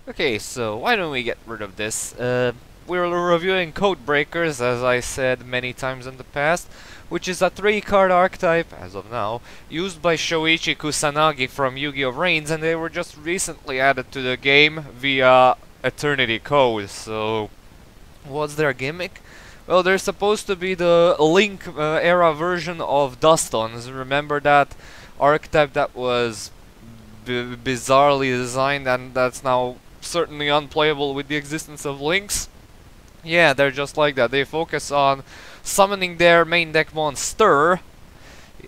Okay, so why don't we get rid of this? We're reviewing Codebreakers, as I said many times in the past, which is a 3-card archetype, as of now, used by Shoichi Kusanagi from Yu-Gi-Oh! Reigns, and they were just recently added to the game via Eternity Code. So, what's their gimmick? Well, they're supposed to be the Link era version of Dustons. Remember that archetype that was bizarrely designed and that's now certainly unplayable with the existence of links? Yeah, they're just like that. They focus on summoning their main deck monster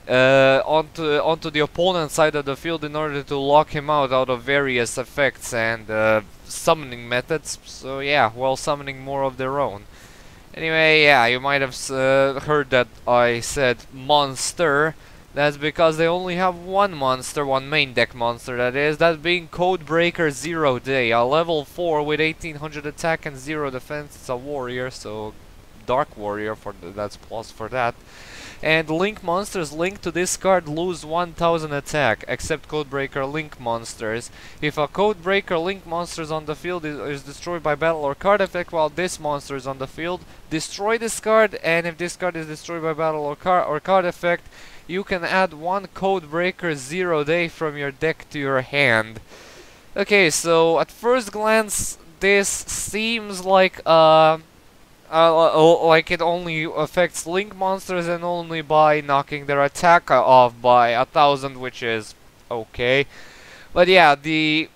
onto the opponent's side of the field in order to lock him out of various effects and summoning methods. So yeah, while summoning more of their own. Anyway, yeah, you might have heard that I said monster. That's because they only have one monster, one main deck monster that is, that being Codebreaker 0 Day, a level 4 with 1800 attack and 0 defense. It's a warrior, so Dark Warrior, that's plus for that. And Link monsters linked to this card lose 1000 attack, except Codebreaker Link monsters. If a Codebreaker Link monster is on the field is destroyed by battle or card effect while this monster is on the field, destroy this card, and if this card is destroyed by battle or card effect, you can add one Codebreaker 0 Day from your deck to your hand. Okay, so at first glance, this seems like it only affects Link monsters and only by knocking their attack off by 1000, which is okay. But yeah, the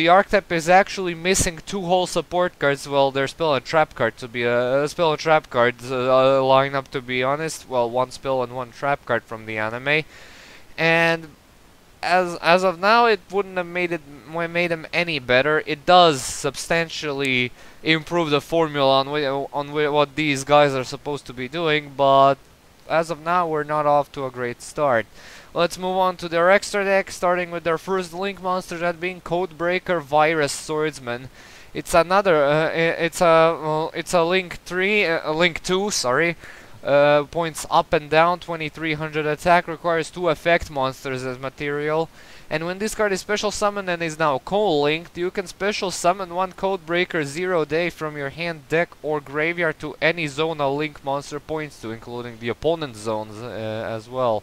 archetype is actually missing 2 whole support cards. Well, their spell and trap card to be spell and trap cards line up, to be honest. Well, 1 spell and 1 trap card from the anime, and as of now, it wouldn't have made them any better. It does substantially improve the formula on what these guys are supposed to be doing, but as of now, we're not off to a great start. Let's move on to their extra deck, starting with their first Link monster, that being Codebreaker Virus Swordsman. It's another, it's a Link 2, sorry. Points up and down, 2300 attack, requires 2 effect monsters as material. And when this card is special summoned and is now co-linked, you can special summon 1 Codebreaker 0 Day from your hand, deck, or graveyard to any zone a Link monster points to, including the opponent's zones as well.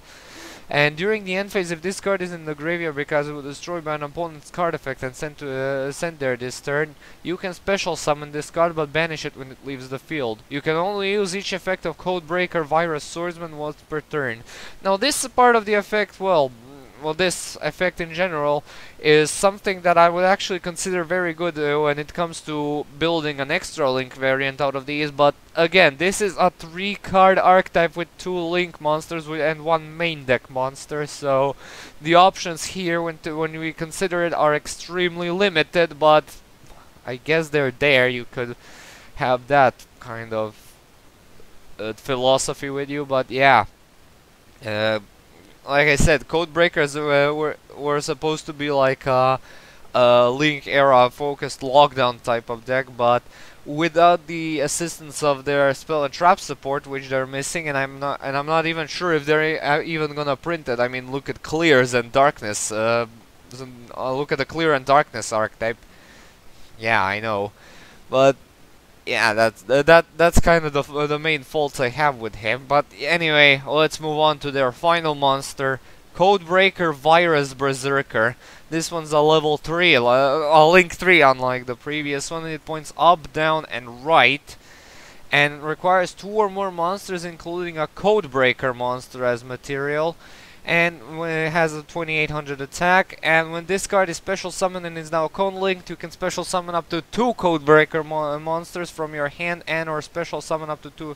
And during the end phase, if this card is in the graveyard because it was destroyed by an opponent's card effect and sent there this turn, you can special summon this card but banish it when it leaves the field. You can only use each effect of Codebreaker Virus Swordsman once per turn. Now this part of the effect, well, this effect in general is something that I would actually consider very good when it comes to building an extra Link variant out of these, but again, this is a 3-card archetype with 2 Link monsters and 1 main deck monster, so the options here when we consider it are extremely limited, but I guess they're there. You could have that kind of philosophy with you, but yeah. Like I said, Codebreakers were supposed to be like a Link era focused lockdown type of deck, but without the assistance of their spell and trap support, which they're missing, and I'm not even sure if they're even gonna print it. I mean, look at Clears and Darkness. Look at the Clear and Darkness archetype. Yeah, I know, but yeah, that's kind of the main faults I have with him. But anyway, let's move on to their final monster, Codebreaker Virus Berserker. This one's a level 3, a Link 3, unlike the previous one. It points up, down, and right, and requires 2 or more monsters, including a Codebreaker monster as material. And it has a 2800 attack, and when this card is special summoned and is now code-linked, you can special summon up to 2 Codebreaker monsters from your hand and or special summon up to 2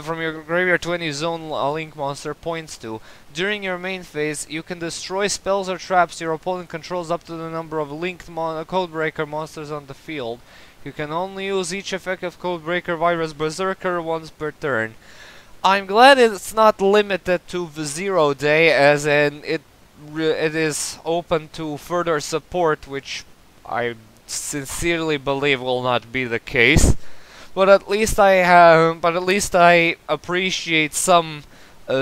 from your graveyard to any zone a Link monster points to. During your main phase, you can destroy spells or traps your opponent controls up to the number of linked Codebreaker monsters on the field. You can only use each effect of Codebreaker Virus Berserker once per turn. I'm glad it's not limited to the 0 Day, as in it is open to further support, which I sincerely believe will not be the case. But at least I appreciate some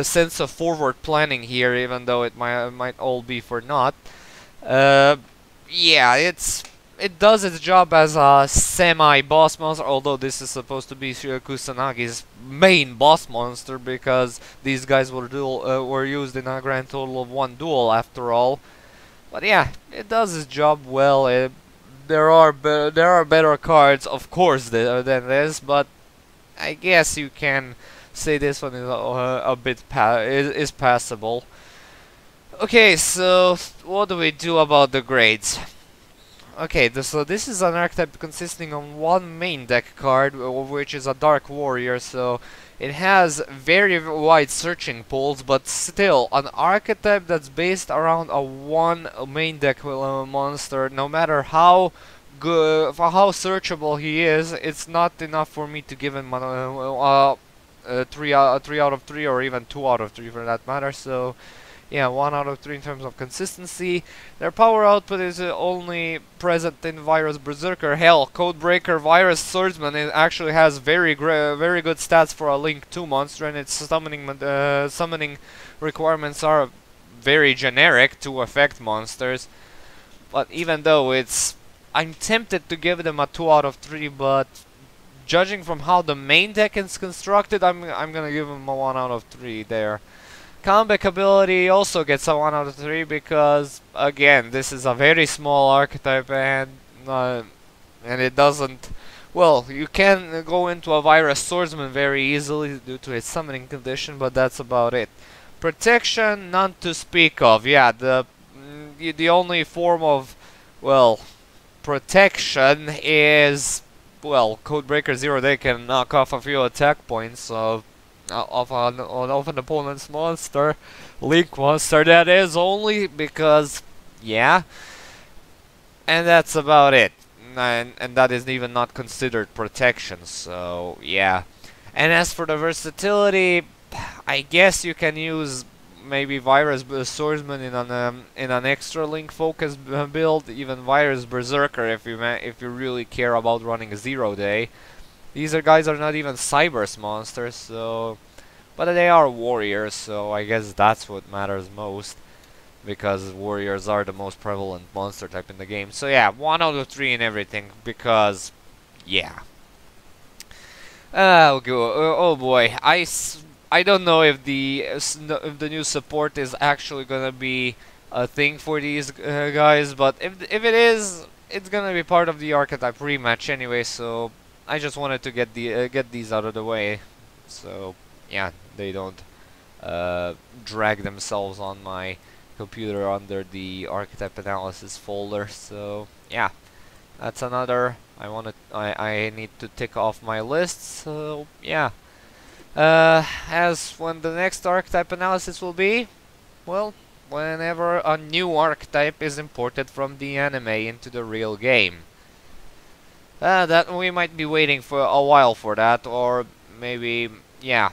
sense of forward planning here, even though it might all be for naught. Yeah, it's it does its job as a semi-boss monster, although this is supposed to be Kusanagi's main boss monster, because these guys were used in a grand total of 1 duel after all. But yeah, it does its job well. There are better cards, of course, than this, but I guess you can say this one is a bit is passable. Okay, so what do we do about the grades? Okay, so this is an archetype consisting of 1 main deck card, which is a Dark Warrior, so it has very wide searching pools, but still, an archetype that's based around a 1 main deck monster, no matter how good, how searchable he is, it's not enough for me to give him 3 out of 3, or even 2 out of 3 for that matter, so yeah, 1 out of 3 in terms of consistency. Their power output is only present in Virus Berserker. Hell, Codebreaker Virus Swordsman actually has very good stats for a Link 2 monster, and its summoning requirements are very generic to affect monsters. But even though I'm tempted to give them a 2 out of 3, but judging from how the main deck is constructed, I'm gonna give them a 1 out of 3 there. Comeback ability also gets a 1 out of 3 because, again, this is a very small archetype, and it doesn't... Well, you can go into a Virus Swordsman very easily due to its summoning condition, but that's about it. Protection, none to speak of. Yeah, the only form of, well, protection is, well, Codebreaker 0 they can knock off a few attack points of an opponent's monster, Link monster that is, only because, yeah, and that's about it, and that is even not considered protection, so yeah. And as for the versatility, I guess you can use maybe Virus Swordsman in an extra Link focus build, even Virus Berserker if you really care about running 0 day. These guys are not even Cybers monsters, so... But they are warriors, so I guess that's what matters most. Because warriors are the most prevalent monster type in the game. So yeah, 1 out of 3 in everything, because... Yeah. Oh boy, I don't know if the new support is actually gonna be a thing for these guys, but if it is, it's gonna be part of the Archetype rematch anyway, so... I just wanted to get these out of the way, so yeah, they don't drag themselves on my computer under the archetype analysis folder. So yeah, that's another I need to tick off my list. So yeah, as when the next archetype analysis will be, well, whenever a new archetype is imported from the anime into the real game. That we might be waiting for a while for that, or maybe, yeah,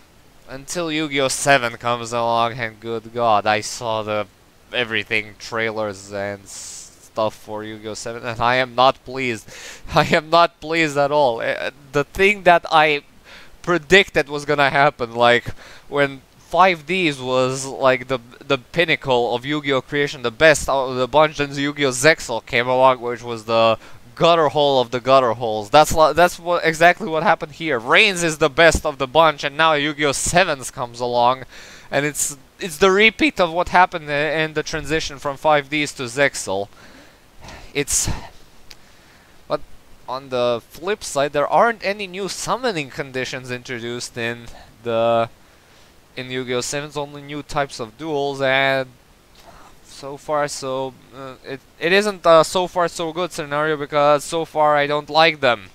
until Yu-Gi-Oh! 7 comes along, and good God, I saw everything, trailers and stuff for Yu-Gi-Oh! 7, and I am not pleased. I am not pleased at all. The thing that I predicted was gonna happen, like, when 5Ds was like the pinnacle of Yu-Gi-Oh! Creation, the best out of the bunch, then Yu-Gi-Oh! Zexal came along, which was the gutter hole of the gutter holes. That's exactly what happened here. Reigns is the best of the bunch, and now Yu-Gi-Oh! 7s comes along, and it's the repeat of what happened in the transition from 5Ds to Zexal. But on the flip side, there aren't any new summoning conditions introduced in Yu-Gi-Oh! 7's, only new types of duels, and so far, it isn't a so far so good scenario, because so far I don't like them.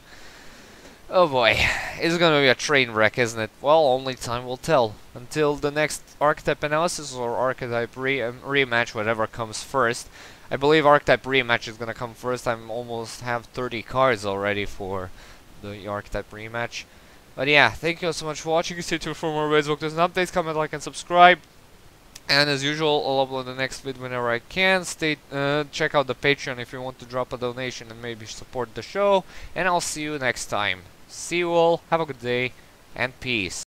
Oh boy, it's gonna be a train wreck, isn't it? Well, only time will tell. Until the next archetype analysis or archetype rematch, whatever comes first. I believe archetype rematch is gonna come first. I'm almost have 30 cards already for the archetype rematch. But yeah, thank you so much for watching. Stay tuned for more videos, and updates. Comment, like, and subscribe. And as usual, I'll upload the next vid whenever I can. Check out the Patreon if you want to drop a donation and maybe support the show. And I'll see you next time. See you all, have a good day, and peace.